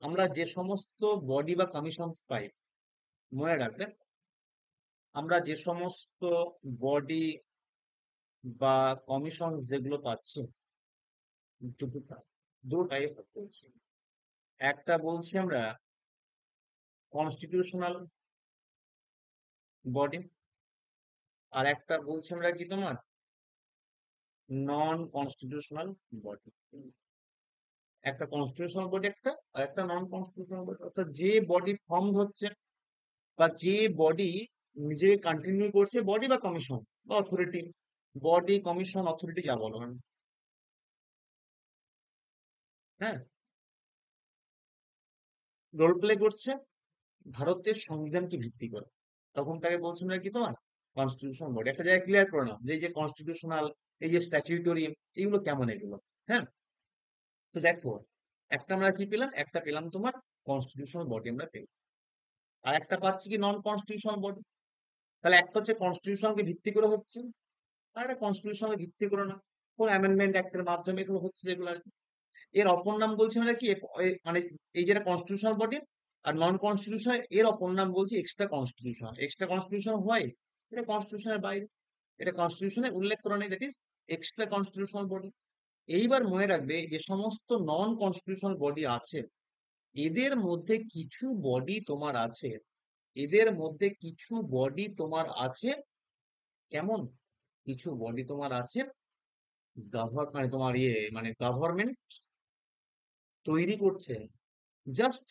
আমরা যে সমস্ত বডি বা কমিশনস পাই, মনে রাখবেন, আমরা যে সমস্ত বডি বা কমিশনস যেগুলো পাচ্ছি, দুটো দুটো টাইপ বলছি। একটা বলছি আমরা কনস্টিটিউশনাল বডি, আর একটা বলছি আমরা কি তোমার নন কনস্টিটিউশনাল বডি। একটা কনস্টিটিউশনাল বডি একটা, আর একটা নন কনস্টিটিউশনাল বডি, অর্থাৎ যে বডি ফর্ম হচ্ছে বা যে বডি নিজেকে কন্টিনিউ করছে, বডি বা কমিশন বা অথরিটি, বডি কমিশন অথরিটি যা বলো না, হ্যাঁ, রোল প্লে করছে ভারতের সংবিধানকে ভিত্তি করে, তখন তাকে বলছে না কি তোমার কনস্টিটিউশন বডি। একটা জায়গায় ক্লিয়ার করে নাও যে এই যে কনস্টিটিউশনাল, এই যে স্ট্যাচুটরি, এগুলো কেমন এগুলো। হ্যাঁ, তো দেখো, একটা আমরা কি পেলাম, একটা পেলাম তোমার কনস্টিটিউশনাল বডি আমরা পেলাম, আর একটা পাচ্ছি কি নন কনস্টিটিউশনাল বডি। তাহলে একটা হচ্ছে কনস্টিটিউশনকে ভিত্তি করে হচ্ছে, আর একটা কনস্টিটিউশনকে ভিত্তি করে না, কোন অ্যামেন্ডমেন্ট অ্যাক্টের মাধ্যমে এগুলো হচ্ছে যেগুলো আর কি। এর অপর নাম বলছি আমরা কি মানে এই যেটা কনস্টিটিউশনাল বডি আর নন কনস্টিটিউশনাল, এর অপর নাম বলছি এক্সট্রা কনস্টিটিউশন। এক্সট্রা কনস্টিটিউশন হয় এটা কনস্টিটিউশনের বাইরে, এটা কনস্টিটিউশনে উল্লেখ করা নেই, that is extra constitutional body. এইবার মনে রাখবে যে সমস্ত নন কনস্টিটিউশনাল বডি আছে, এদের মধ্যে কিছু বডি তোমার আছে, এদের মধ্যে কিছু বডি তোমার আছে কেমন, কিছু বডি তোমার আছে মানে তোমার মানে গভর্নমেন্ট তৈরি করছে জাস্ট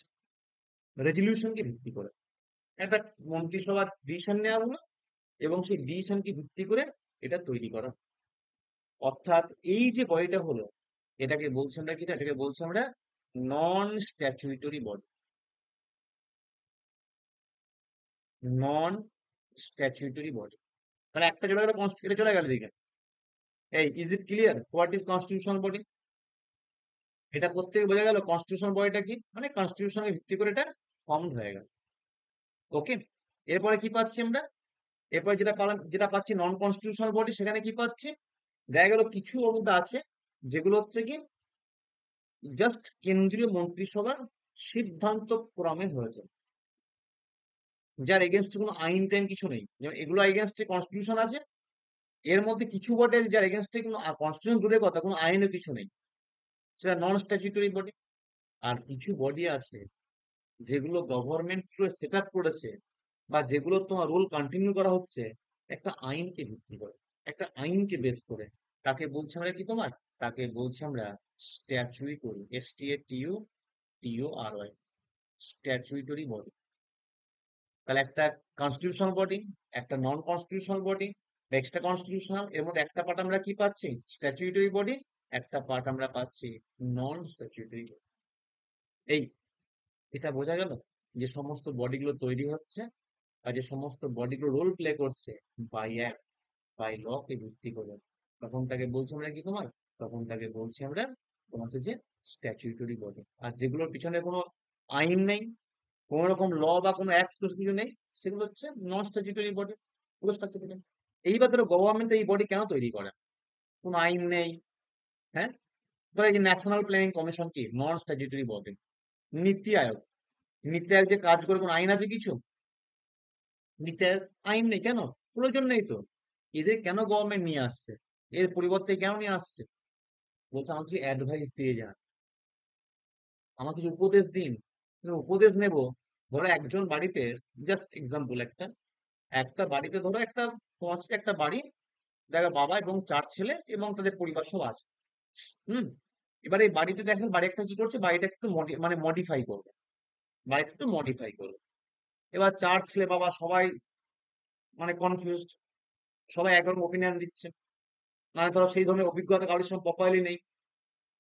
রেজলিউশনকে ভিত্তি করে। একটা মন্ত্রিসভার ডিসিশন নেওয়া হলো এবং সেই ডিসিশনকে ভিত্তি করে এটা তৈরি করা। অর্থাৎ এই যে বডিটা হলো, এটাকে বলছি আমরা কি, এটাকে বলছি আমরা নন স্ট্যাচুইটরি বডি, নন স্ট্যাচুইটরি বডি। তাহলে একটা চলে গেল, এটা চলে গেল দিকে। এই is it clear what is constitutional body? এটা প্রত্যেকে বোঝা গেল কনস্টিটিউশনাল বডিটা কি, মানে কনস্টিটিউশনের ভিত্তি করে এটা ফর্ম হয়ে গেল। ওকে, এরপরে কি পাচ্ছি আমরা, এরপরে যেটা পালাম, যেটা পাচ্ছি নন কনস্টিটিউশনাল বডি, সেখানে কি পাচ্ছি, দেখা গেল কিছু ওর মধ্যে আছে যেগুলো হচ্ছে কি জাস্ট কেন্দ্রীয় মন্ত্রিসভার সিদ্ধান্ত ক্রমে হয়েছে, যার এগেনস্টে কোনো আইন টাইন কিছু নেই। যেমন এগুলো এগেনস্টে কনস্টিটিউশন আছে, এর মধ্যে কিছু বডি আছে যার এগেনস্টে কোনো কনস্টিটিউশন দূরের কথা, কোনো আইনও কিছু নেই, সেটা নন স্ট্যাচুটরি বডি। আর কিছু বডি আছে যেগুলো গভর্নমেন্ট সেট আপ করেছে বা যেগুলো তোমার রোল কন্টিনিউ করা হচ্ছে একটা আইনকে ভিত্তি করে, একটা আইনকে বেস করে। তাকে বলছি আমরা কি তোমার, তাকে বলছি আমরা স্ট্যাচুইটরি, STATUTORY, স্ট্যাচুইটরি বডি। তাহলে একটা কনস্টিটিউশনাল বডি, একটা নন কনস্টিটিউশনাল বডি, এক্সট্রা কনস্টিটিউশনাল, এর মধ্যে একটা পার্ট আমরা কি পাচ্ছি স্ট্যাচুইটরি বডি, একটা পার্ট আমরা পাচ্ছি নন স্ট্যাচুইটরি বডি। এই এটা বোঝা গেল যে সমস্ত বডিগুলো তৈরি হচ্ছে আর যে সমস্ত বডিগুলো রোল প্লে করছে বাই অ্যাক্ট, বাই ল কে ভিত্তি করে, তখন তাকে বলছি আমরা কি তোমার, তখন তাকে বলছি আমরা তোমার হচ্ছে যে স্ট্যাচুইটরি বডি। আর যেগুলোর পিছনে কোনো আইন নেই, কোন রকম ল বা কোনো অ্যাক্ট কিছু নেই, সেগুলো হচ্ছে নন স্ট্যাচুটরি বডি, পুরো স্ট্রাকচার। এইবার ধরো গভর্নমেন্ট এই বডি কেন তৈরি করে, কোনো আইন নেই, হ্যাঁ, ধরো এই যে ন্যাশনাল প্ল্যানিং কমিশন কি নন স্ট্যাচুটরি বডি। নীতি আয়োগ, নীতি আয়োগ যে কাজ করে, কোনো আইন আছে কিছু, নীতি আয়োগ আইন নেই, কেন, প্রয়োজন নেই তো। এদের কেন গভর্নমেন্ট নিয়ে আসছে, এর পরিবর্তে কেন নিয়ে আসছে, বলছে আমাকে অ্যাডভাইস দিয়ে যান, আমাকে কিছু উপদেশ দিন। কিন্তু উপদেশ নেব, ধরো একজন বাড়িতে, জাস্ট এক্সাম্পল একটা, একটা বাড়িতে ধরো একটা, তোমার হচ্ছে একটা বাড়ি, দেখা বাবা এবং চার ছেলে এবং তাদের পরিবার সব আছে। হুম, এবার এই বাড়িতে দেখেন বাড়ি একটা কি করছে, বাড়িটা একটু মানে মডিফাই করবে, বাড়িটা একটু মডিফাই করবে। এবার চার ছেলে বাবা সবাই মানে কনফিউজড, সবাই একরকম ওপিনিয়ন দিচ্ছে, মানে ধরো সেই ধরনের অভিজ্ঞতা কারোর সঙ্গে প্রপারলি নেই।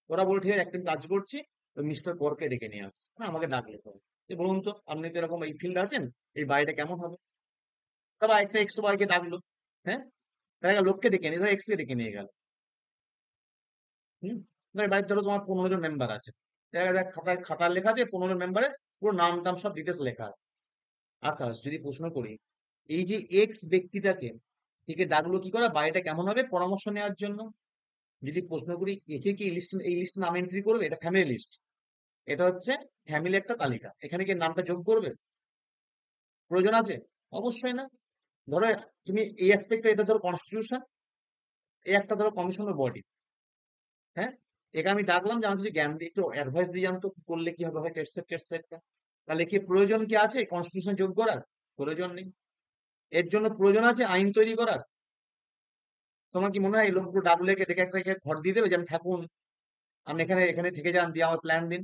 ওরা বলে ঠিক আছে একটা কাজ করছি, মিস্টার করকে ডেকে নিয়ে আসছে, না আমাকে ডাকলে হবে, যে বলুন তো আপনি তো এরকম এই ফিল্ড আছেন, এই বাড়িটা কেমন হবে। তারপর একটা এক্স বাড়িকে ডাকলো, হ্যাঁ, দেখা গেল লোককে ডেকে নিয়ে, ধরো এক্স কে ডেকে নিয়ে গেল। হুম, ধরো বাড়িতে ধরো তোমার 15 জন মেম্বার আছে, দেখা যায় খাতায় খাতার লেখা আছে 15 জন মেম্বারের পুরো নাম টাম সব ডিটেলস লেখা আছে। আকাশ, যদি প্রশ্ন করি এই যে এক্স ব্যক্তিটাকে, একে ডাকলো কি করে, বাড়িটা কেমন হবে পরামর্শ নেওয়ার জন্য, যদি প্রশ্ন করি একে কি লিস্ট, এই লিস্টে নাম এন্ট্রি করবে, এটা ফ্যামিলি লিস্ট, এটা হচ্ছে ফ্যামিলি একটা তালিকা, এখানে কি নামটা যোগ করবে? প্রয়োজন আছে? অবশ্যই না। ধরো তুমি এই অ্যাসপেক্টে, এটা ধরো কনস্টিটিউশন, এই একটা ধরো কমিশনের বডি, হ্যাঁ, একে আমি ডাকলাম যে আমার কিছু জ্ঞান দিয়ে একটু অ্যাডভাইস দিয়ে জানতো কি করলে কি হবে, হয় টেট সেট। তাহলে কি প্রয়োজন কি আছে কনস্টিটিউশন যোগ করার? প্রয়োজন নেই। এর জন্য প্রয়োজন আছে আইন তৈরি করার। তোমার কি মনে হয় এই লোকগুলো ডাকলে ডেকে একটা এখানে ঘর দিয়ে দেবে যে আমি থাকুন, আপনি এখানে এখানে থেকে যান, দিয়ে আমার প্ল্যান দিন?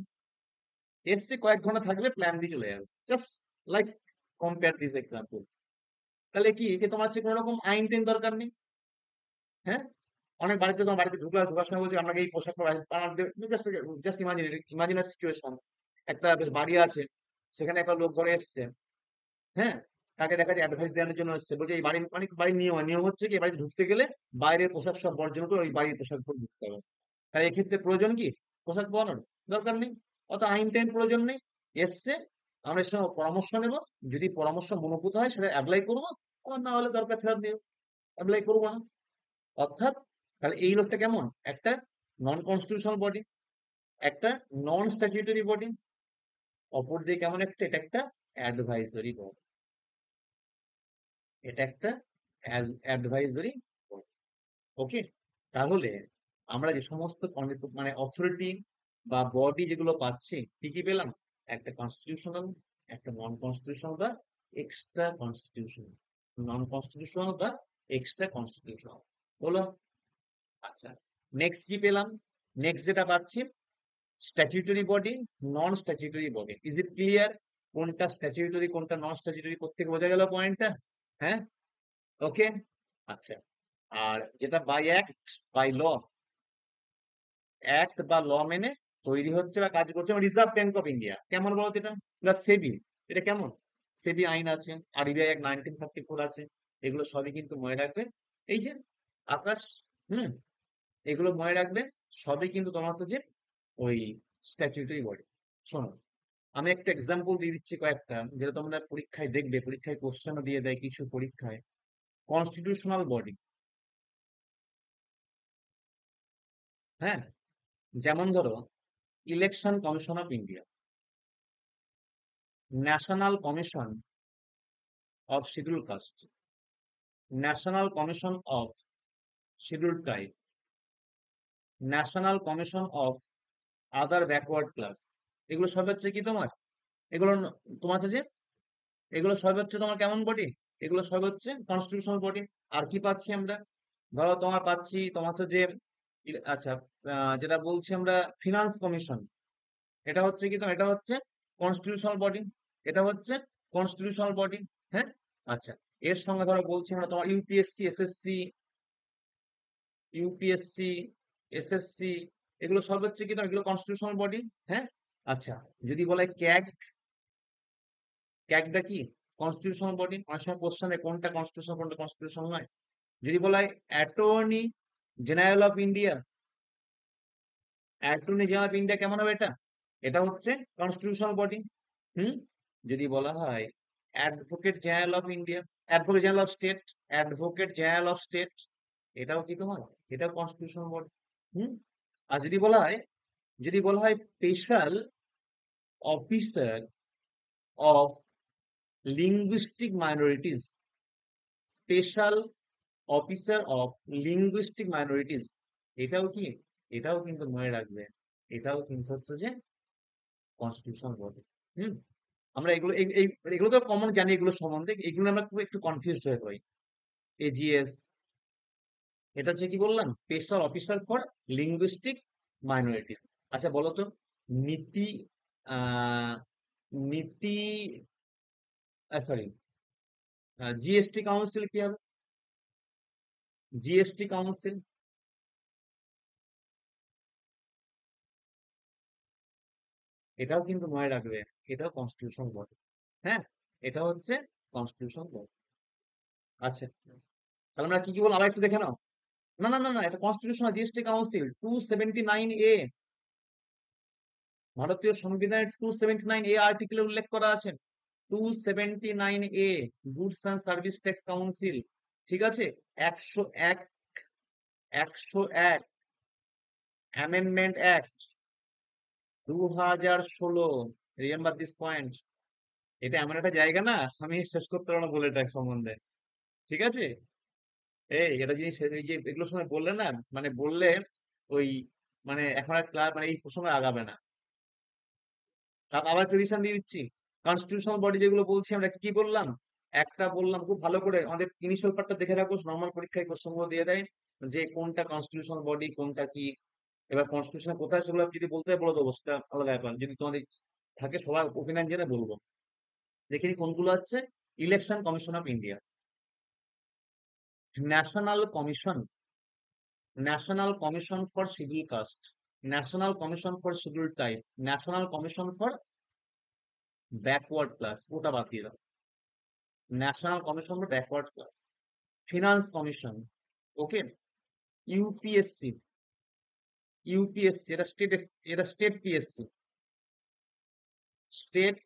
এসছে কয়েক ঘন্টা থাকবে, প্ল্যান দিয়ে চলে যাবে। Just like compare this example. তাহলে কি যে তোমার হচ্ছে কোনো রকম আইন টেন দরকার নেই। হ্যাঁ, অনেক বাড়িতে, তোমার বাড়িতে ঢোকার সময় বলছে আমাকে এই পোশাক পরা জাস্ট জাস্ট ইমাজিন সিচুয়েশন। একটা বেশ বাড়ি আছে, সেখানে একটা লোক ঘরে এসছে, হ্যাঁ, তাকে দেখা যায় অ্যাডভাইস দেওয়ার জন্য এসছে, বলছে এই বাড়ির মানে বাড়ির নিয়ম হচ্ছে কি, এই বাড়িতে ঢুকতে গেলে বাইরের পোশাক সব বর্জন করে ওই বাড়ির পোশাক পরে ঢুকতে হবে। তাই এক্ষেত্রে প্রয়োজন কি পোশাক পরানোর? দরকার নেই। অত আইন টাইন প্রয়োজন নেই। এসছে, আমরা এর সঙ্গে পরামর্শ নেব, যদি পরামর্শ মনোভূত হয় সেটা অ্যাপ্লাই করবো, আমার না হলে দরকার ফেরত দিও, অ্যাপ্লাই করবো না। অর্থাৎ তাহলে এই লোকটা কেমন, একটা নন কনস্টিটিউশনাল বডি, একটা নন স্ট্যাচুটরি বডি। অপর দিকে কেমন একটা, এটা একটা অ্যাডভাইজরি বডি, এটা একটা অ্যাডভাইজরি বডি। ওকে, তাহলে আমরা যে সমস্ত মানে অথরিটি বা বডি যেগুলো পাচ্ছি, কি কি পেলাম? একটা কনস্টিটিউশনাল, একটা নন কনস্টিটিউশনাল বা এক্সট্রা কনস্টিটিউশনাল, নন কনস্টিটিউশনাল বা এক্সট্রা কনস্টিটিউশনাল বলো। আচ্ছা, নেক্সট কি পেলাম? নেক্সট যেটা পাচ্ছি, statutory body, non statutory body. Is it clear? কোনটা স্ট্যাচুটরি কোনটা নন স্ট্যাচুটরি, প্রত্যেকে বোঝা গেল পয়েন্টটা? হ্যাঁ, ওকে। আচ্ছা, আর যেটা by act, by law, act বা ল মেনে তৈরি হচ্ছে বা কাজ করছে, রিজার্ভ ব্যাংক অফ ইন্ডিয়া, কেমন বলতো এটা? প্লাস সেবি, এটা কেমন? সেবি আইন আছে, আরবিআই অ্যাক্ট 1934 আছে, এগুলো সবই কিন্তু মনে রাখবে। এই যে আকাশ, হুম, এগুলো মনে রাখবে, সবই কিন্তু তোমার হচ্ছে যে ওই স্ট্যাচুটরি বডি। শোনো, আমি একটা এক্সাম্পল দিয়ে দিচ্ছি কয়েকটা, যেটা তোমরা পরীক্ষায় দেখবে, পরীক্ষায় কোশ্চেনও দিয়ে দেয় কিছু পরীক্ষায়। কনস্টিটিউশনাল বডি, হ্যাঁ, যেমন ধরো election commission of India, national commission of schedule caste, national commission of schedule tribe, national commission of other backward class. এগুলো সব হচ্ছে কি তোমার, এগুলো তোমার হচ্ছে যে, এগুলো সব হচ্ছে তোমার কেমন বডি? এগুলো সব হচ্ছে কনস্টিটিউশনাল বডি। আর কি পাচ্ছি আমরা? ধরো তোমার পাচ্ছি তোমার হচ্ছে যে আচ্ছা, যেটা বলছি আমরা ফিনান্স কমিশন, এটা হচ্ছে কি তোমার, এটা হচ্ছে কনস্টিটিউশনাল বডি, এটা হচ্ছে কনস্টিটিউশনাল বডি। হ্যাঁ, আচ্ছা, এর সঙ্গে ধরো বলছি আমরা তোমার ইউপিএসসি, এসএসসি, ইউপিএসসি, এসএসসি, এগুলো সব হচ্ছে কি তোমার, এগুলো কনস্টিটিউশনাল বডি। হ্যাঁ, আচ্ছা, যদি বলে ক্যাগ, ক্যাগটা কি কনস্টিটিউশনাল বডি? অনেক সময় কোশ্চেনে কোনটা কনস্টিটিউশন কোনটা কনস্টিটিউশন নয়। যদি বলা হয় attorney general of India, attorney general of India কেমন হবে এটা? এটা হচ্ছে কনস্টিটিউশনাল বডি। হুম, যদি বলা হয় advocate general of India, advocate general of state, advocate general of state, এটাও কি তোমার, এটাও কনস্টিটিউশনাল বডি। হুম, আর যদি বলা হয়, যদি বলা হয় special officer of linguistic minorities, special officer of linguistic minorities, এটাও কি, এটাও কিন্তু মনে রাখবে, এটাও কিন্তু হচ্ছে যে কনস্টিটিউশনাল বডি। হুম, আমরা এগুলো এগুলো তো কমন জানি, এগুলো সম্বন্ধে এগুলো আমরা খুব একটু কনফিউজড হয়ে পড়ি। এজিএস, এটা হচ্ছে কি বললাম, special officer for linguistic minorities. আচ্ছা বলো তো, নীতি, আহ নীতি, সরি, জিএসটি কাউন্সিল কি হবে? জিএসটি কাউন্সিল, এটাও কিন্তু মনে রাখবে, এটাও কনস্টিটিউশন বডি। হ্যাঁ, এটা হচ্ছে কনস্টিটিউশন বডি। আচ্ছা, তাহলে আমরা কি কি বলবো আবার একটু দেখে নাও। না না না না, এটা কনস্টিটিউশনাল জিএসটি কাউন্সিল 279A, ভারতীয় সংবিধানের 279A আর্টিকেলে উল্লেখ করা আছে। 279A, goods and service tax council, ঠিক আছে। 101, 101 amendment act, 2016, remember this point. এটা এমন একটা জায়গা না, আমি শেষ করতে পারবো না বলে এটা সম্বন্ধে। ঠিক আছে, এই এটা জিনিস এই যে এগুলোর সময় বললে না, মানে বললে ওই, মানে এখন আর ক্লাস মানে এই প্রসঙ্গে আগাবে না। তার আবার প্রিভিশন দিয়ে দিচ্ছি। কনস্টিটিউশনাল বডি যেগুলো বলছি আমরা কি বললাম, একটা বললাম খুব ভালো করে আমাদের ইনিশিয়াল পার্টটা দেখে রাখো, নর্মাল পরীক্ষায় কোশ্চেনগুলো দিয়ে দেয় যে কোনটা কনস্টিটিউশনাল বডি কোনটা কি। এবার কনস্টিটিউশন কোথায় সেগুলো যদি বলতে হয় বলে দেবো, সেটা আলাদা ব্যাপার, যদি তোমাদের থাকে সবার ওপিনিয়ন জেনে বলবো। দেখে নি কোনগুলো হচ্ছে। Election commission of India, national commission, national commission for schedule caste, national commission for schedule type, national commission for backward class, ওটা বাদ দিয়ে দাও। National commission for backward class, finance commission, okay, UPSC, UPSC এটা state, এটা state PSC, state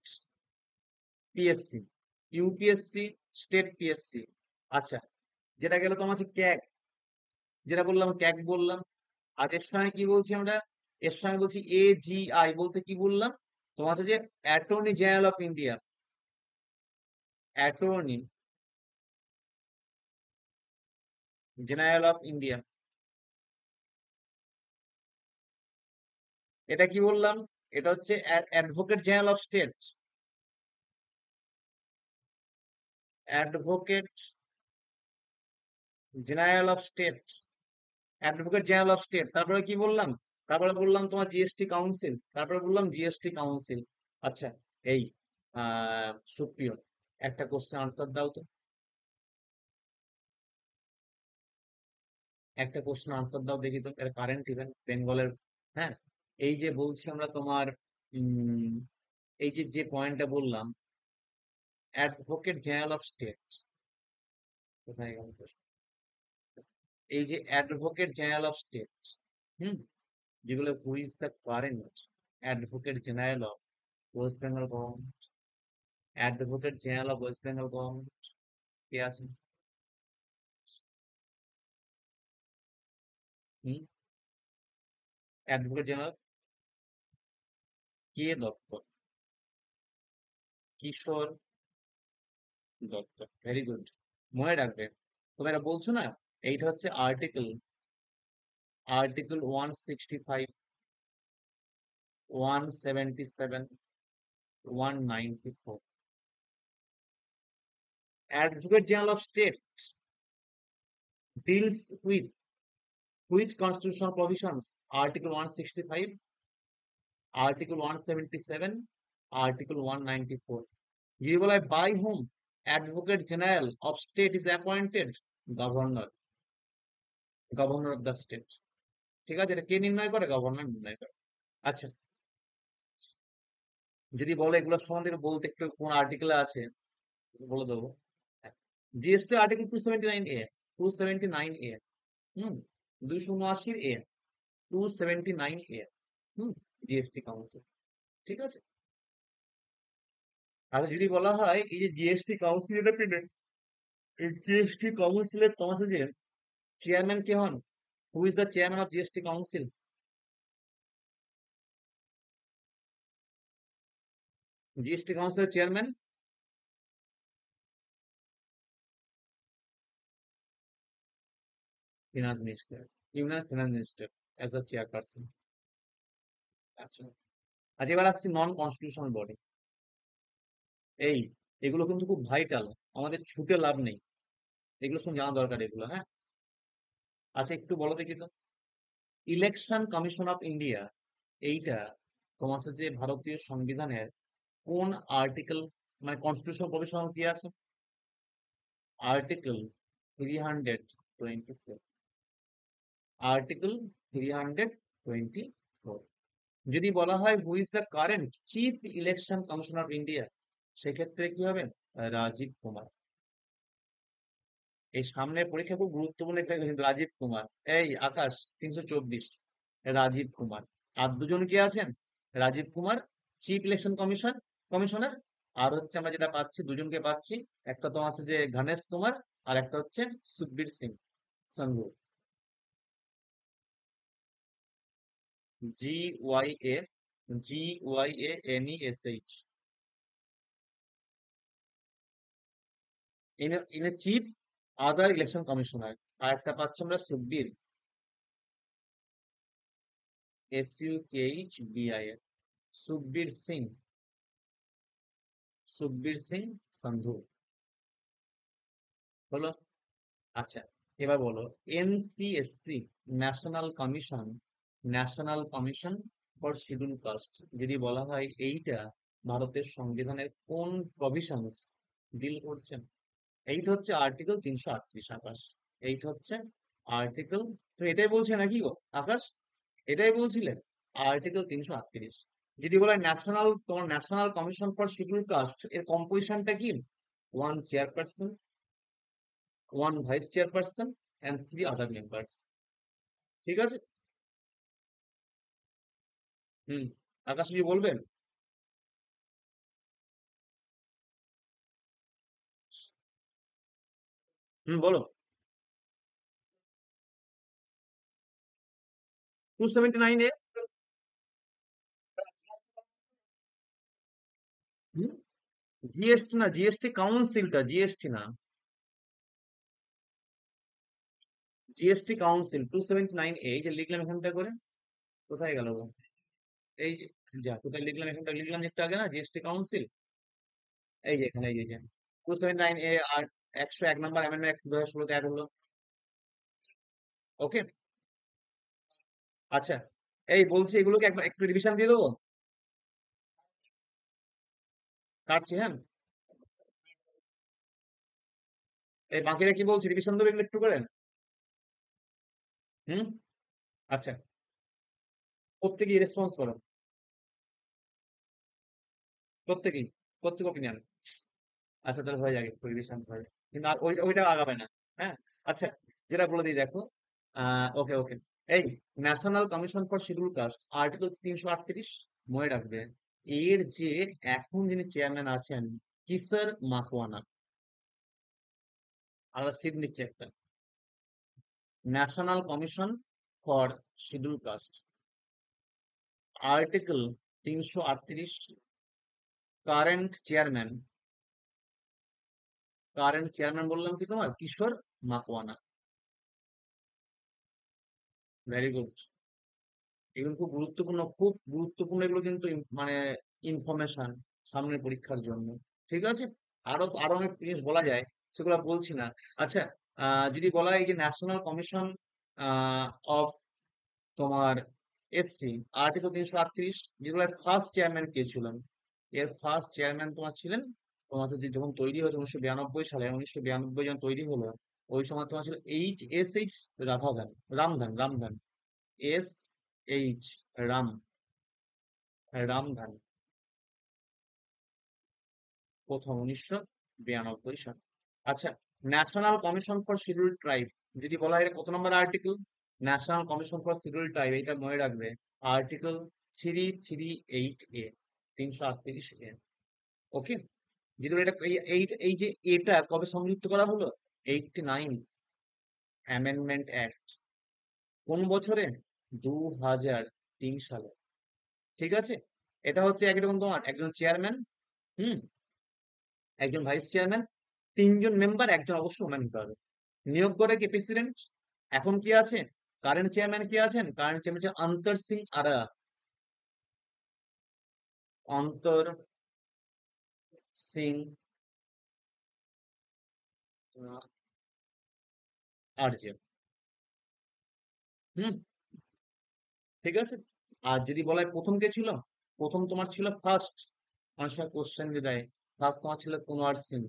PSC, UPSC, state PSC. আচ্ছা, যেটা গেল তোমার হচ্ছে ক্যাগ, যেটা বললাম ক্যাগ বললাম। আজ এর সঙ্গে কি বলছি আমরা, এর সঙ্গে বলছি এজিআই বলতে কি বললাম, তোমার হচ্ছে যে attorney general of India, attorney general of India. এটা কি বললাম, এটা হচ্ছে advocate general of state, advocate general of state, advocate general of state. তারপরে কি বললাম, তারপরে বললাম তোমার জিএসটি কাউন্সিল, তারপরে বললাম জিএসটি কাউন্সিল। আচ্ছা, এই সুপ্রিয়, একটা কোশ্চেন আনসার দাও তো, একটা কোশ্চেন আনসার দাও দেখি তো, এটা কারেন্ট ইভেন্ট বেঙ্গলের। হ্যাঁ, এই যে বলছি আমরা তোমার উম এই যে যে পয়েন্টটা বললাম, অ্যাডভোকেট জেনারেল অফ স্টেট, কোথায় গেল প্রশ্ন? এই যে অ্যাডভোকেট জেনারেল অফ স্টেট, হুম, যেগুলো who is the current advocate general of West Bengal government, advocate general of West Bengal government কে আছেন? হুম, advocate general K Dutta, Kishore Dutta, very good, মনে রাখবে। তুমি এটা বলছো না, এইটা হচ্ছে article, article 165, 177, 194। Advocate General of State deals with which constitutional provisions? Article 165, Article 177, Article 194. যদি বলা হয় by whom Advocate General of State is appointed? Governor, Governor of the state। ঠিক আছে, এটা কে নির্ণয় করে? গভর্নর নির্ণয় করে। আচ্ছা, যদি বলে এগুলো সম্বন্ধে বলতে একটু কোন আর্টিকেলে আছে বলে দেবো। জিএসটি আর্টিকেল 279A, 279A, হুম, 279A, 279A, হুম, জিএসটি কাউন্সিল। ঠিক আছে। আর যদি বলা হয় এই যে জিএসটি কাউন্সিল, এটা পেলে এই জিএসটি কাউন্সিলের তোমার হচ্ছে যে চেয়ারম্যান কে হন? Who is the chairman of GST council? GST কাউন্সিলের chairman finance minister, union finance minister as a chairperson. আচ্ছা, আজ এবার আসছি নন কনস্টিটিউশনাল বডি। এই এগুলো কিন্তু খুব ভাইটাল, আমাদের ছুটে লাভ নেই, এগুলো সব জানা দরকার এগুলো, হ্যাঁ। আচ্ছা, একটু বলো দেখি তো, ইলেকশন কমিশন অফ ইন্ডিয়া, এইটা তোমার হচ্ছে যে ভারতীয় সংবিধানের কোন আর্টিকেল, মানে কনস্টিটিউশনাল প্রভিশন কি আছে? Article 324, article 324। যদি বলা হয় হু is the current chief election commission of India, সেক্ষেত্রে কি হবে? রাজীব কুমার। এই সামনের পরীক্ষা খুব গুরুত্বপূর্ণ একটা কিন্তু, রাজীব কুমার। এই আকাশ 324, রাজীব কুমার। আর দুজন কি আছেন? Rajiv Kumar chief election commission, commissioner. আর হচ্ছে আমরা যেটা পাচ্ছি, দুজনকে পাচ্ছি, একটা তো আছে যে গণেশ কুমার, আর একটা হচ্ছে Sukhbir Singh Sandhu, GYA, GYANESH, in a chief other election commissioner. আর একটা পাচ্ছি আমরা সুব্বির, SUKHBIR, সুখবীর সিং, সুখবীর সিং সান্ধু। হলো? আচ্ছা, এবার বলো NCSC, national commission, national commission for schedule caste, যদি বলা হয় এইটা ভারতের সংবিধানের কোন প্রভিশনস ডিল করছেন? এইটা হচ্ছে আর্টিকেল 338। আকাশ, এইটা হচ্ছে আর্টিকেল, তো এটাই বলছে নাকি গো আকাশ? এটাই বলছিলেন, আর্টিকেল 338। যদি বলা হয় ন্যাশনাল, তোমার national commission for schedule caste এর কম্পোজিশনটা কি? One chairperson, one vice chairperson and three other members. ঠিক আছে? হুম, আকাশ কি বলবেন? হুম, বলো। 279 এ, জিএসটি না, জিএসটি কাউন্সিলটা, জিএসটি না, জিএসটি কাউন্সিল 279 এই যে লিখলাম এখানটা করে, কোথায় গেল গো? এই যে, যা কোথায় লিখলাম, এখানটা লিখলাম একটু আগে না, জিএসটি কাউন্সিল, এই যে এখানে, এই যে 279 আর 101 নম্বর অ্যামেন্ডমেন্ট 2016 অ্যাড হলো। ওকে, আচ্ছা, এই বলছি এগুলোকে একবার একটু রিভিশন দিয়ে দেবো, কাটছি, হ্যাঁ। এই বাকিরা কি বলছি, রিভিশন দেবো এগুলো একটু করে? হুম, আচ্ছা, প্রত্যেকেই রেসপন্স করো, প্রত্যেকেই, প্রত্যেক ওপিনিয়ন। আচ্ছা, তাহলে হয়ে যাবে, রিভিশন হয়ে যাবে। কিন্তু আর ওইটা আগাবে না। হ্যাঁ, আচ্ছা, যেটা বলে দিই দেখো, ওকে ওকে, এই national commission for schedule caste article 338 মনে রাখবে। এর যে এখন যিনি চেয়ারম্যান আছেন, কিশোর মাকওয়ানা, আলাদা সিট নিচ্ছে একটা, national commission for schedule caste, article 338, current chairman, current chairman বললাম কি তোমার, কিশোর মাকওয়ানা। ভেরি গুড, এগুলো খুব গুরুত্বপূর্ণ, খুব গুরুত্বপূর্ণ এগুলো কিন্তু, মানে ইনফরমেশন সামনের পরীক্ষার জন্য। ঠিক আছে? আরো আরো অনেক জিনিস বলা যায়, সেগুলো বলছি না। আচ্ছা, যদি বলা হয় এই যে ন্যাশনাল কমিশন অফ তোমার এসসি, আর্টিকেল 338, যেগুলো ফার্স্ট চেয়ারম্যান কে ছিলেন? এর ফার্স্ট চেয়ারম্যান তোমার ছিলেন, তোমার হচ্ছে যে যখন তৈরি হয়েছে 1992 সালে, 1992 যখন তৈরি হলো, ওই সময় তোমার ছিল HSH রাধাধন, রামধন, SH রাম, রামধন, প্রথম 1992 সাল। আচ্ছা, national commission for schedule tribe, যদি বলা হয় এটা কত নম্বর article? National commission for schedule tribe, এটা মনে রাখবে, আর্টিকেল 338A, 338A। ওকে, যদি বলে এটা এই যে এটা কবে সংযুক্ত করা হলো? 89 অ্যামেন্ডমেন্ট অ্যাক্ট, কোন বছরে? 2003 সালে। ঠিক আছে? এটা হচ্ছে একরকম তোমার একজন চেয়ারম্যান, হুম, একজন ভাইস চেয়ারম্যান, তিনজন মেম্বার, একজন অবশ্য ওম্যান হতে হবে। নিয়োগ করে কি প্রেসিডেন্ট। এখন কি আছে? কারেন্ট চেয়ারম্যান কি আছেন? কারেন্ট চেয়ারম্যান হচ্ছে অন্তর সিং আরা, অন্তর সিং আর্য। হুম, ঠিক আছে। আর যদি বলা হয় প্রথম কে ছিল, প্রথম তোমার ছিল ফার্স্ট, অনেক সময় কোশ্চেন দিয়ে দেয়, ফার্স্ট তোমার ছিল কুনওয়ার সিং,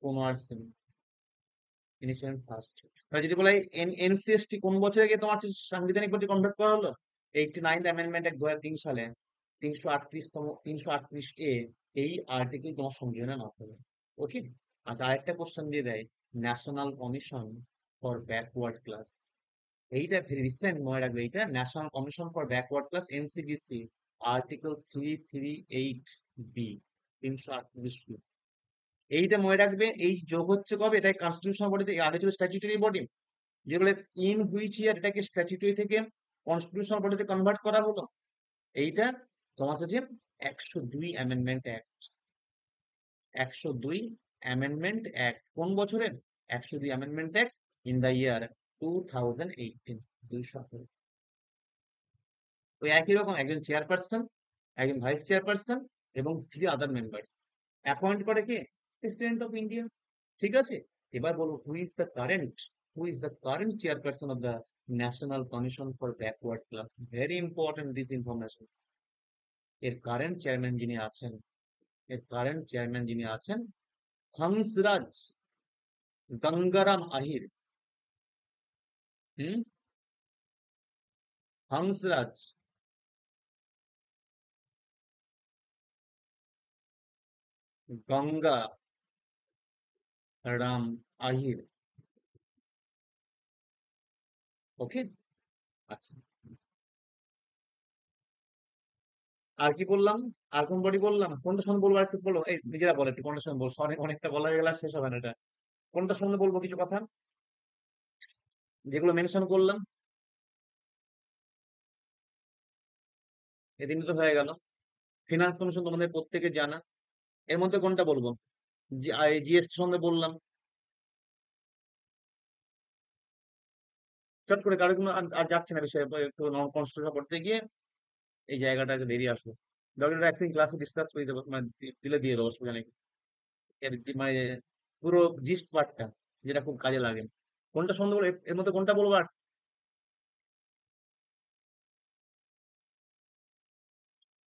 কুনওয়ার সিং, তিনি ছিলেন ফার্স্ট। যদি বলা হয় এনসিএসটি কোন বছরে গিয়ে তোমার হচ্ছে সাংবিধানিক বডি কনভার্ট করা হলো? 89 অ্যামেন্ডমেন্ট অ্যাক্ট 2003 সালে, 338A, এই আর্টিকেল তোমার সংবিধানে না হবে। ওকে, আচ্ছা, আরেকটা কোশ্চেন দিয়ে দেয়, national commission for backward class, এইটা ভেরি রিসেন্ট, মনে রাখবে, এইটা national commission for backward class, NCBC, article 338B, 338B। এইটা মনে রাখবে, এই যোগ হচ্ছে কবে? এটা কনস্টিটিউশনাল বডিতে, আগে ছিল স্ট্যাচুটরি বডি, যেগুলো ইন হুইচ ইয়ার এটাকে স্ট্যাচুটরি থেকে কনস্টিটিউশনাল বডিতে কনভার্ট করা হলো। এইটা তোমার হচ্ছে 102 অ্যামেন্ডমেন্ট অ্যাক্ট। 102 অ্যামেন্ডমেন্ট অ্যাক্ট কোন বছরের? 102 amendment act in the year 2018। 2018। ওই একই রকম একজন চেয়ারপারসন, একজন ভাইস চেয়ারপারসন এবং 3 আদার মেম্বার্স অ্যাপয়েন্ট করে কে? President of India. ঠিক আছে, এবার বলো হু is the current chairperson of the national commission for backward class? Very important this information. এর কারেন্ট চেয়ারম্যান যিনি আছেন, এর কারেন্ট চেয়ারম্যান যিনি আছেন হংসরাজ গঙ্গারাম আহির। হুম, হংসরাজ গঙ্গা রাম আহির। ওকে, আচ্ছা। আর কি বললাম? আর কোন বডি বললাম? কোনটা সঙ্গে বলবো? আর একটু বলো, এই নিজেরা বলো একটু কোনটা সঙ্গে বলবো, অনেকটা বলা গেলে আর শেষ হবে না এটা। কোনটা সঙ্গে বলবো কিছু কথা যেগুলো মেনশন করলাম? এই তিনটে তো হয়ে গেল। ফিনান্স কমিশন তোমাদের প্রত্যেকের জানা। এর মধ্যে কোনটা বলবো? জিএসটি সঙ্গে বললাম। চট করে কারো কোনো আর যাচ্ছে না বিষয়ে, একটু নন কনস্টিটিউশন পড়তে গিয়ে এই জায়গাটা বেরিয়ে আসলো। ডক্টর একদিন ক্লাসে ডিসকাস করে দেবো, মানে দিলে দিয়ে দেবো, অসুবিধা নেই। মানে পুরো জিস্ট পার্টটা, যেটা খুব কাজে লাগে। কোনটা সন্দেহ বলবো? এর মধ্যে কোনটা বলবো আর?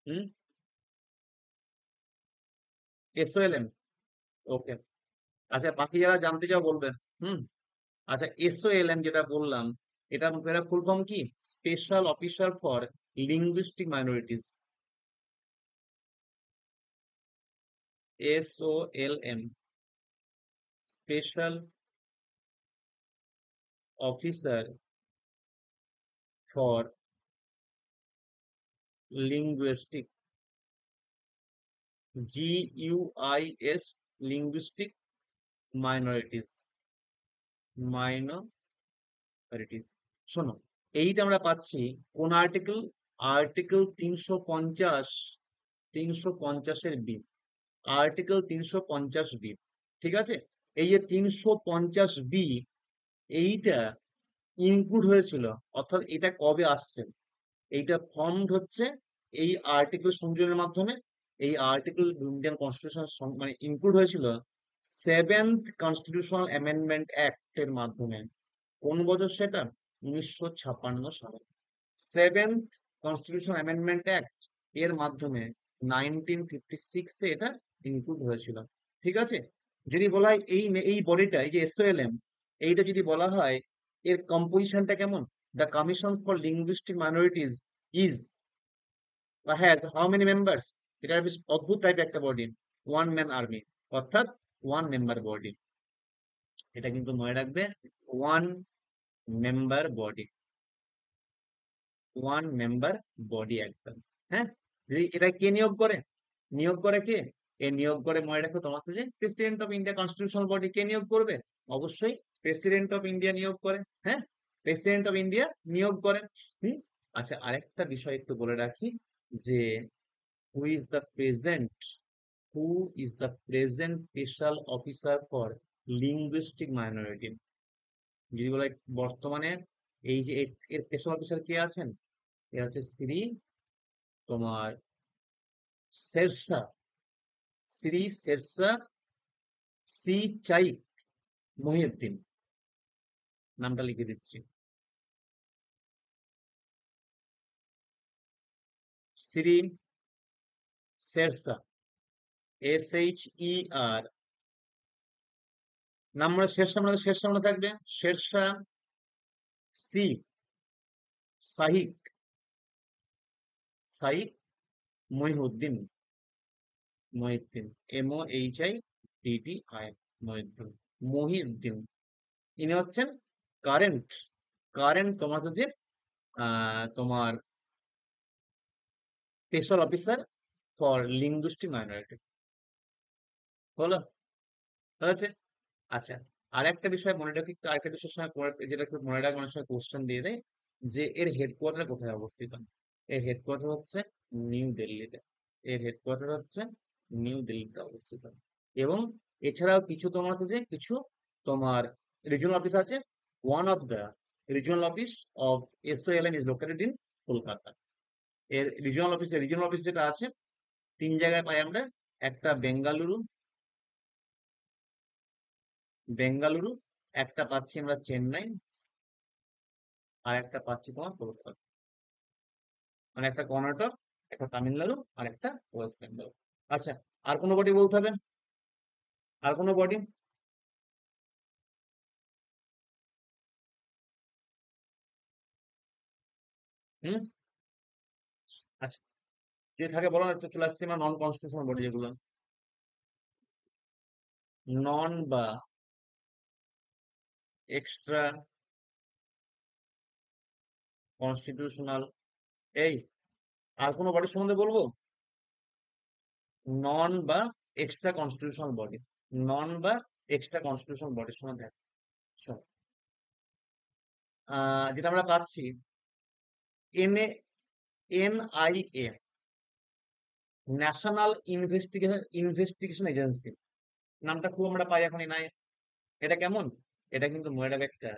হুম, এসওএলএম। ওকে, আচ্ছা, বাকি যারা জানতে চাও বলবেন। হুম, আচ্ছা, এসওএলএম যেটা বললাম, এটা ফুল ফর্ম কি? Special officer for linguistic minorities. SOLM, special officer for linguistic, GUIS, linguistic minorities, minorities. শোনো, এইটা আমরা পাচ্ছি কোন আর্টিকেল? আর্টিকেল 350, 350-এর বি। Article 350 B. ঠিক আছে, এই যে 350 বি, এইটা ইনক্লুড হয়েছিল, অর্থাৎ এটা কবে আসছে? এইটা ফর্মড হচ্ছে এই আর্টিকেল সংযোজনের মাধ্যমে। এই আর্টিকেল ইন্ডিয়ান কনস্টিটিউশন মানে ইনক্লুড হয়েছিল 7th কনস্টিটিউশনাল অ্যামেন্ডমেন্ট অ্যাক্ট এর মাধ্যমে। কোন বছর সেটা? 1956 সালে। 7th কনস্টিটিউশন অ্যামেন্ডমেন্ট অ্যাক্ট এর মাধ্যমে 1956-এ এটা ইনক্লুড হয়েছিল। ঠিক আছে, যদি বলা হয় এই বডিটা, এই যে এসওএলএম, এইটা যদি বলা হয় এর কম্পোজিশনটা কেমন? The commission for linguistic minorities is বা হ্যাজ হাউ মেনি মেম্বার্স? এটা বেশ অদ্ভুত টাইপ একটা বডি। ওয়ান ম্যান আর্মি, অর্থাৎ ওয়ান মেম্বার বডি। এটা কিন্তু মনে রাখবে, one member body, one member body একদম। হ্যাঁ, এটা কে নিয়োগ করে? নিয়োগ করে কে? এ নিয়োগ করে, মনে রাখো তোমার হচ্ছে যে president of India. Constitutional body কে নিয়োগ করবে? অবশ্যই প্রেসিডেন্ট অফ ইন্ডিয়া নিয়োগ করে। হ্যাঁ, প্রেসিডেন্ট অফ ইন্ডিয়া নিয়োগ করে। হুম, আচ্ছা, আরেকটা বিষয় একটু বলে রাখি যে হু is the present, who is the present special officer for linguistic minority? যদি বলে বর্তমানে এই যে এর স্পেশাল অফিসার কে আছেন, এ হচ্ছে শ্রী তোমার শেরশাহ, শ্রী শেরশাহ সি চাই মহিউদ্দিন। নামটা লিখে দিচ্ছি, শ্রী শেরশাহ, SHER। নাম মনে শেরশাহ মনে থাকবে, শেরশাহ সি শাহিক, শাহিক মহিউদ্দিন, মহিউদ্দিন, MOHIDDI, মহিউদ্দিন, মহিউদ্দিন। ইনি হচ্ছেন কারেন্ট, তোমার হচ্ছে তোমার special officer for linguistic minority. হলো, হয়েছে। আচ্ছা, আর একটা বিষয় মনে রাখি, আরেকটা বিষয়ের সময় যেটা একটু মনে রাখবে, অনেক সময় কোশ্চেন দিয়ে দেয়, যে এর হেডকোয়ার্টার কোথায় অবস্থিত। এর হেডকোয়ার্টার হচ্ছে নিউ দিল্লিতে। এর হেডকোয়ার্টার হচ্ছে নিউ দিল্লিতে অবস্থিত। এবং এছাড়াও কিছু তোমার হচ্ছে যে কিছু তোমার রিজিওনাল অফিস আছে। One of the regional office of SOLN is located in Kolkata. এর রিজিওনাল অফিস যেটা আছে তিন জায়গায় পাই আমরা। একটা বেঙ্গালুরু, একটা পাচ্ছি আমরা চেন্নাই, আর একটা পাচ্ছি তোমার কলকাতা। মানে একটা কর্ণাটক, একটা তামিলনাড়ু, আর একটা ওয়েস্ট বেঙ্গল। আচ্ছা, আর কোনো বডি বলতে হবে? আর কোনো বডি? হুম। আচ্ছা, যে থাকে বলো না, একটু চলে আসছি আমরা নন কনস্টিটিউশনাল বডি যেগুলো। নন বা এক্সট্রা কনস্টিটিউশনাল। এই, আর কোনো বডির সম্বন্ধে বলবো? নন বা এক্সট্রা কনস্টিটিউশনাল বডি। নন বা এক্সট্রা কনস্টিটিউশনাল বডির সম্বন্ধে শোনো। যেটা আমরা পাচ্ছি NIA, ন্যাশনাল ইনভেস্টিগেশন এজেন্সি। নামটা খুব আমরা পাই এখন NIA। এটা কেমন? এটা কিন্তু মনে রাখবে একটা,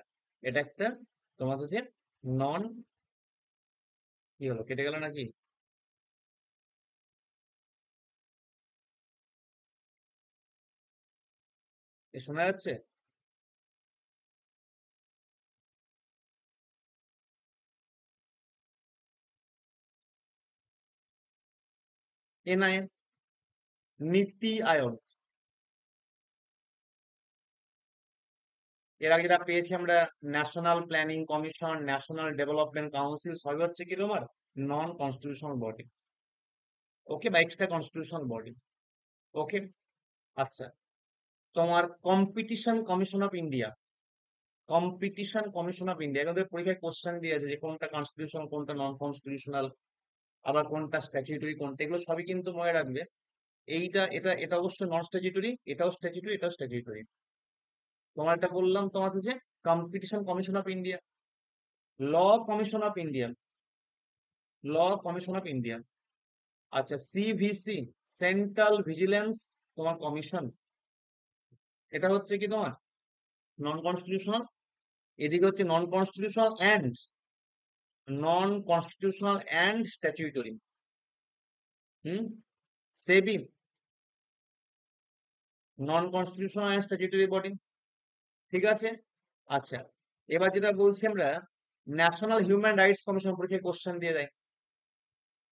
এটা একটা তোমার হচ্ছে নন, কি হলো, কেটে গেল নাকি? শোনা যাচ্ছে? NIA, নীতি আয়োগ। এর আগে যেটা পেয়েছি আমরা, national planning commission, national development council, সবই হচ্ছে কি তোমার নন কনস্টিটিউশনাল বডি। ওকে, বা এক্সট্রা কনস্টিটিউশনাল বডি। ওকে। আচ্ছা, তোমার কম্পিটিশন কমিশন অফ ইন্ডিয়া এখানে পরীক্ষায় কোশ্চেন দিয়েছে যে কোনটা কনস্টিটিউশনাল, কোনটা নন কনস্টিটিউশনাল, আবার কোনটা স্ট্যাচুটরি, কোনটা, এগুলো সবই কিন্তু মনে রাখবে। এইটা এটা এটা অবশ্যই নন স্ট্যাচুটরি, এটাও স্ট্যাচুটরি, এটাও স্ট্যাচুটরি। তোমার এটা বললাম তোমার হচ্ছে যে competition commission of India, law commission of India, law commission of India. আচ্ছা, CVC, সেন্ট্রাল ভিজিলেন্স তোমার কমিশন, এটা হচ্ছে কি তোমার নন কনস্টিটিউশনাল। এদিকে হচ্ছে নন কনস্টিটিউশনাল অ্যান্ড স্ট্যাচুটরি। হুম। SEBI, non constitutional and statutory body. ঠিক আছে। আচ্ছা, এবার যেটা বলছি আমরা, ন্যাশনাল হিউম্যান রাইটস কমিশন, পরীক্ষায় কোশ্চেন দিয়ে দেয়।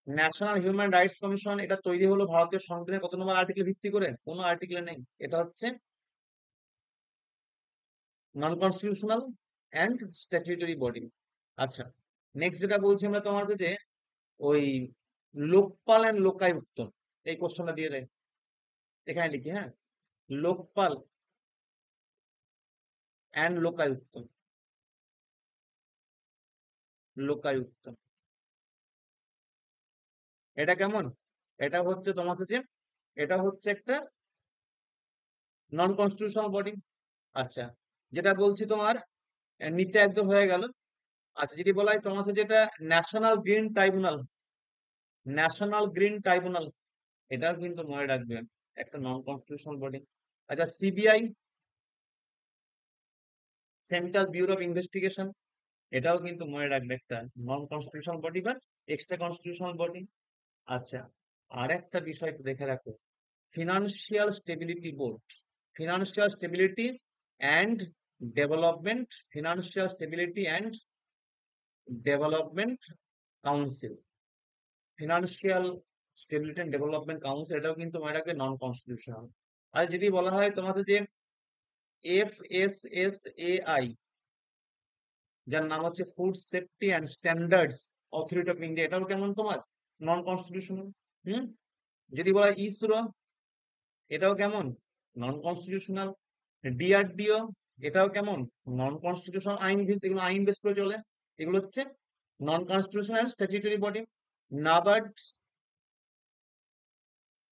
ন্যাশনাল হিউম্যান রাইটস কমিশন এটা তৈরি হলো ভারতীয় সংবিধানের কত নম্বর আর্টিকেল ভিত্তি করে? কোনো আর্টিকেলে নেই। এটা হচ্ছে non constitutional and statutory body. আচ্ছা, নেক্সট যেটা বলছি আমরা তোমার হচ্ছে যে ওই লোকপাল অ্যান্ড লোকায়ুক্ত, এই কোশ্চেনটা দিয়ে দেয়। এখানে লিখি, হ্যাঁ, লোকপাল অ্যান্ড লোকায়ুক্ত, লোকায়ুক্ত। এটা কেমন? এটা হচ্ছে তোমার হচ্ছে যে এটা হচ্ছে একটা নন কনস্টিটিউশনাল বডি। আচ্ছা, যেটা বলছি তোমার নিতে একদম হয়ে গেল। আচ্ছা, যদি বলা হয় তোমার হচ্ছে যেটা national green tribunal, national green tribunal, এটাও কিন্তু মনে রাখবেন একটা নন কনস্টিটিউশনাল বডি। আচ্ছা, CBI, central bureau of investigation, এটাও কিন্তু মনে রাখবে একটা নন কনস্টিটিউশনাল বডি বা এক্সট্রা কনস্টিটিউশনাল বডি। আচ্ছা, আর একটা বিষয় একটু দেখে রাখো, financial stability board, financial stability and development, financial stability and development council, financial stability and development council, এটাও কিন্তু মনে রাখবে নন কনস্টিটিউশনাল। আর যদি বলা হয় তোমার যে FSSAI, যার নাম হচ্ছে food safety and standards authority of India, এটাও কেমন তোমার নন কনস্টিটিউশনাল। হুম। যদি বলা হয় ইসরো, এটাও কেমন নন কনস্টিটিউশনাল। DRDO, এটাও কেমন নন কনস্টিটিউশনাল, এগুলো আইন বেস করে চলে, এগুলো হচ্ছে non constitutional and statutory body. NABARD,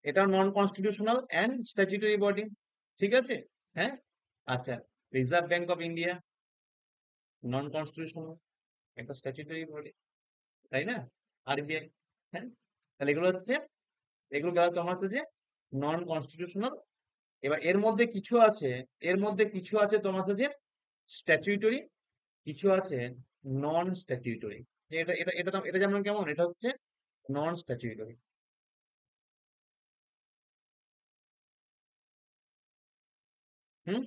এটাও non constitutional and statutory body. ঠিক আছে। হ্যাঁ। আচ্ছা, reserve bank of India, non constitutional, একটা স্ট্যাচুটরি বডি, তাই না? আরবিআই। হ্যাঁ, তাহলে এগুলো গেল তোমার হচ্ছে যে নন কনস্টিটিউশনাল। এবার এর মধ্যে কিছু আছে তোমার হচ্ছে যে স্ট্যাচুটরি, কিছু আছে নন স্ট্যাচুটরি। এটা যেমন কেমন, এটা হচ্ছে নন স্ট্যাচুটরি। হুম,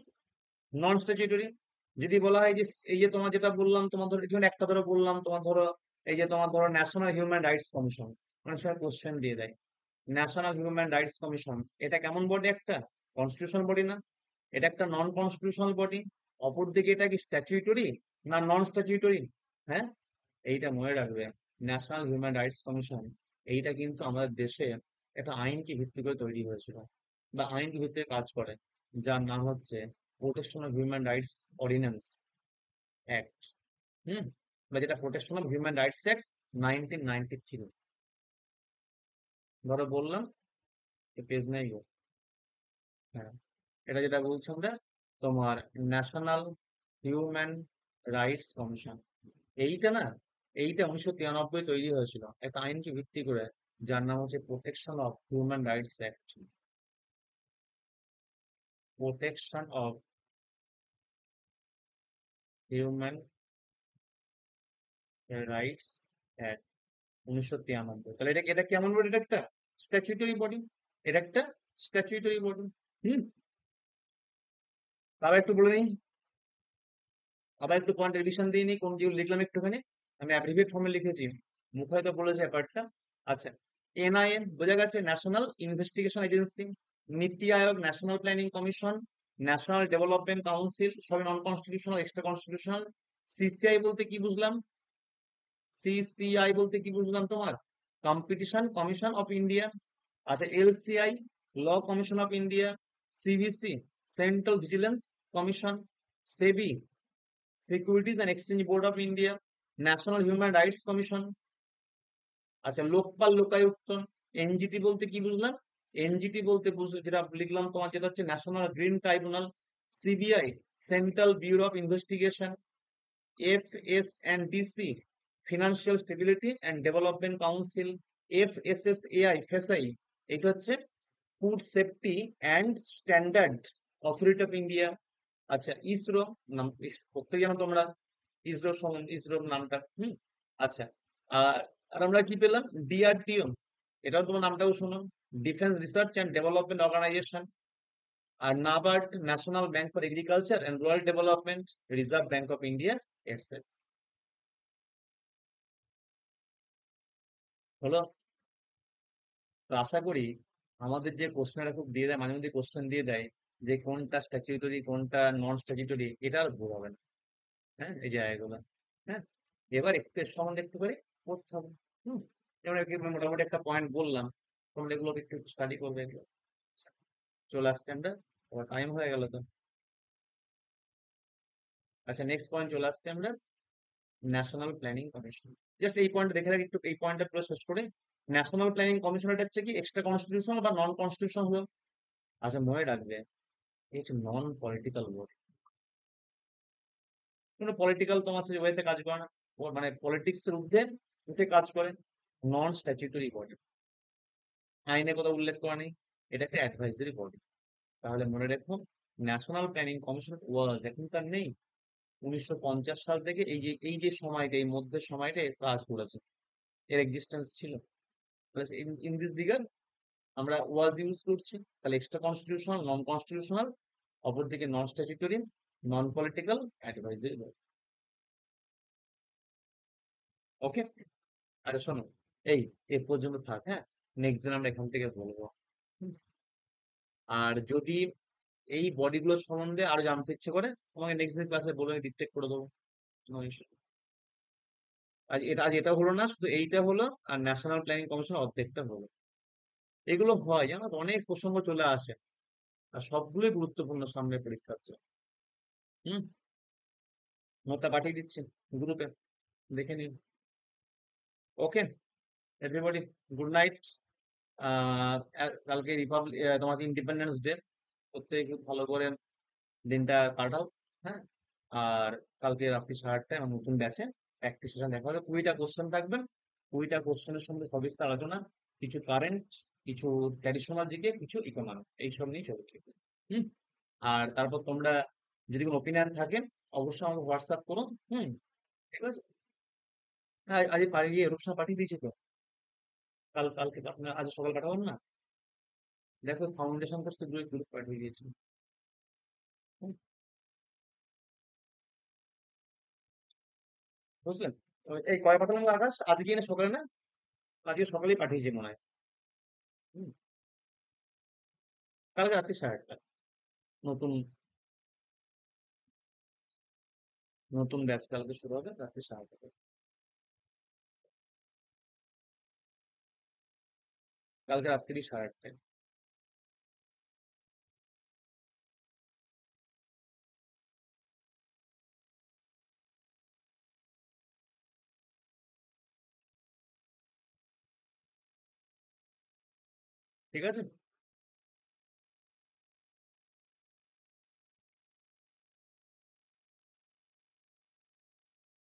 নন স্ট্যাচুটরি যদি বলা হয় যে এই যে তোমার যেটা বললাম, তোমার ধরো যেমন একটা ধরো বললাম, তোমার ধরো এই যে তোমার ধরো ন্যাশনাল হিউম্যান রাইটস কমিশন, অনেক সময় কোশ্চেন দিয়ে দেয়। ন্যাশনাল হিউম্যান রাইটস কমিশন এটা কেমন বডি? একটা কনস্টিটিউশনাল বডি না? এটা একটা নন কনস্টিটিউশনাল বডি। অপরদিকে এটা কি স্ট্যাচুটরি না নন স্ট্যাচুটরি? হ্যাঁ, এইটা মনে রাখবে। ন্যাশনাল হিউম্যান রাইটস কমিশন এইটা কিন্তু আমাদের দেশে একটা আইনকে ভিত্তি করে তৈরি হয়েছিল, বা আইনকে ভিত্তি করে কাজ করে, যার নাম হচ্ছে protection of human rights ordinance act. হুম, বা যেটা protection of human rights act 1993। ধরো বললাম পেজ নাই গো। হ্যাঁ, এটা যেটা বলছি আমরা, তোমার ন্যাশনাল হিউম্যান রাইটস কমিশন এইটা না, এইটা 1993 তৈরি হয়েছিল একটা আইনকে ভিত্তি করে, যার নাম হচ্ছে protection of human rights act. Protection of human rights act 1993। তাহলে এটা এটা কেমন বডি? এটা একটা স্ট্যাচুটরি বডি। এটা একটা স্ট্যাচুটরি বডি। হুম, আবার একটু বলে নিই, আবার একটু পয়েন্ট রিভিশন দিয়ে নিই, কোন যেগুলো লিখলাম একটুখানি। আমি অ্যাব্রিভিয়েট ফর্মে লিখেছি, মুখে হয়তো বলেছে ব্যাপারটা। আচ্ছা, এনআইএ বোঝা গেছে, national investigation agency. Niti Aayog, national planning commission, national development council, সবই non constitutional, extra constitutional. CCI বলতে কি বুঝলাম? সিসিআই বলতে কি বুঝলাম তোমার? Competition commission of India. আচ্ছা, LCI, law commission of India. CVC, central vigilance commission. SEBI, securities and exchange board of India. National human rights commission. আচ্ছা, লোকপাল লোকায়ুক্ত। এনজিটি বলতে কি বুঝলাম? এনজিটি বলতে যেটা লিখলাম তোমার, যেটা হচ্ছে national green tribunal. CBI, central bureau of investigation. FSNDC, financial stability and development council. FSSAI, ফেসাই, এটা হচ্ছে food safety and standard authority of India. আচ্ছা, ইসরো, নাম প্রত্যেক জানো তোমরা ইসরো, ইসরোর নামটা। আচ্ছা, আর আর আমরা কি পেলাম? ডিআরডিও, এটাও তোমার নামটাও শোনো, defence research and development organisation. আর NABARD, national bank for agriculture and rural development, reserve bank of India, etcetera. হলো? তো আশা করি আমাদের যে কোশ্চেনটা খুব দিয়ে দেয়, মাঝে মধ্যে কোশ্চেন দিয়ে দেয় যে কোনটা স্ট্যাচুটরি কোনটা নন স্ট্যাচুটরি, এটা আর ভুল হবে না। হ্যাঁ, এই জায়গাগুলো। হ্যাঁ, এবার একটু এর সম্বন্ধে একটু করে পড়তে হবে। হুম, যেমন মোটামুটি একটা পয়েন্ট বললাম, তোমরা এগুলো একটু স্টাডি করবে এগুলো। আচ্ছা, চলে আসছে আমরা, টাইম হয়ে গেল তো। আচ্ছা, নেক্সট পয়েন্ট চলে আসছে আমরা, ন্যাশনাল প্ল্যানিং কমিশন। জাস্ট এই পয়েন্ট দেখে রাখি একটু, এই পয়েন্টটা পুরো শেষ করে। ন্যাশনাল প্ল্যানিং কমিশন এটা হচ্ছে কি এক্সট্রা কনস্টিটিউশনাল বা নন কনস্টিটিউশনাল হলো? আচ্ছা, মনে রাখবে এই হচ্ছে নন পলিটিক্যাল বডি। কোনো পলিটিক্যাল তোমার সাথে ওয়েতে কাজ করে না, মানে পলিটিক্স এর ঊর্ধ্বে উঠে কাজ করে। নন স্ট্যাচুটরি বডি, আইনে কোথাও উল্লেখ করা নেই, এটা একটা অ্যাডভাইজারি বডি। তাহলে মনে রেখো, ন্যাশনাল প্ল্যানিং কমিশন ওয়াজ, এখন তার নেই, 1950 সাল থেকে এই যে সময়টা, এই মধ্যের সময়টা এর কাজ করেছে, এর এক্সিস্টেন্স ছিল। ইন দিস রিগার্ড আমরা ওয়াজ ইউজ করছি। তাহলে এক্সট্রা কনস্টিটিউশনাল, নন কনস্টিটিউশনাল, অপরদিকে non statutory, non political, advisory body. Okay, আরে শোনো, এই এ পর্যন্ত থাক, হ্যাঁ, নেক্সট দিন আমরা এখান থেকে বলবো। হুম, আর যদি এই বডিগুলোর সম্বন্ধে আরো জানতে ইচ্ছে করে, তোমাকে নেক্সট দিন ক্লাসে বলে ডিটেক্ট করে দেবো। No issue। আজ এটা হলো না, শুধু এইটা হলো, আর ন্যাশনাল প্ল্যানিং কমিশন অর্ধেকটা হলো। এগুলো হয় জানো তো, অনেক প্রসঙ্গ চলে আসে, আর সবগুলোই গুরুত্বপূর্ণ সামনে পরীক্ষার জন্য। হুম, নোটটা পাঠিয়ে দিচ্ছি গ্রুপে, দেখে নিন। ওকে এভরিবডি, গুড নাইট। কালকে তোমার ইন্ডিপেন্ডেন্স ডে, প্রত্যেকে খুব ভালো করে দিনটা কাটাও। হ্যাঁ, আর কালকে রাত্রি 8:30টায় আমার নতুন ব্যাচে প্র্যাকটিস সেশন দেখা হবে, 20টা কোশ্চেন থাকবে, 20টা কোশ্চেনের সঙ্গে সবিস্তার আলোচনা, কিছু কারেন্ট, কিছু ট্র্যাডিশনাল জিকে, কিছু ইকোনমিক, এইসব নিয়ে চলছে। হুম। আর তারপর তোমরা যদি কোনো ওপিনিয়ন থাকে অবশ্যই আমাকে হোয়াটসঅ্যাপ করো। হুম। ঠিক আছে। হ্যাঁ, আজ পাঠিয়ে রূপসা পাঠিয়ে দিয়েছি তো। কালকে আপনার আজ সকাল পাঠাবেন না? দেখো ফাউন্ডেশন কোর্সে গ্রুপ পাঠিয়ে দিয়েছি। হুম, বুঝলেন? এই কয় পাঠালাম আকাশ, আজকে না সকালে না? আজকে সকালেই পাঠিয়েছি মনে হয়। হুম, কালকে রাত্রি 8:30। নতুন নতুন ব্যাচ কালকে শুরু হবে রাত্রি 8:30। কালকে রাত্রি 8:30। ঠিক আছে।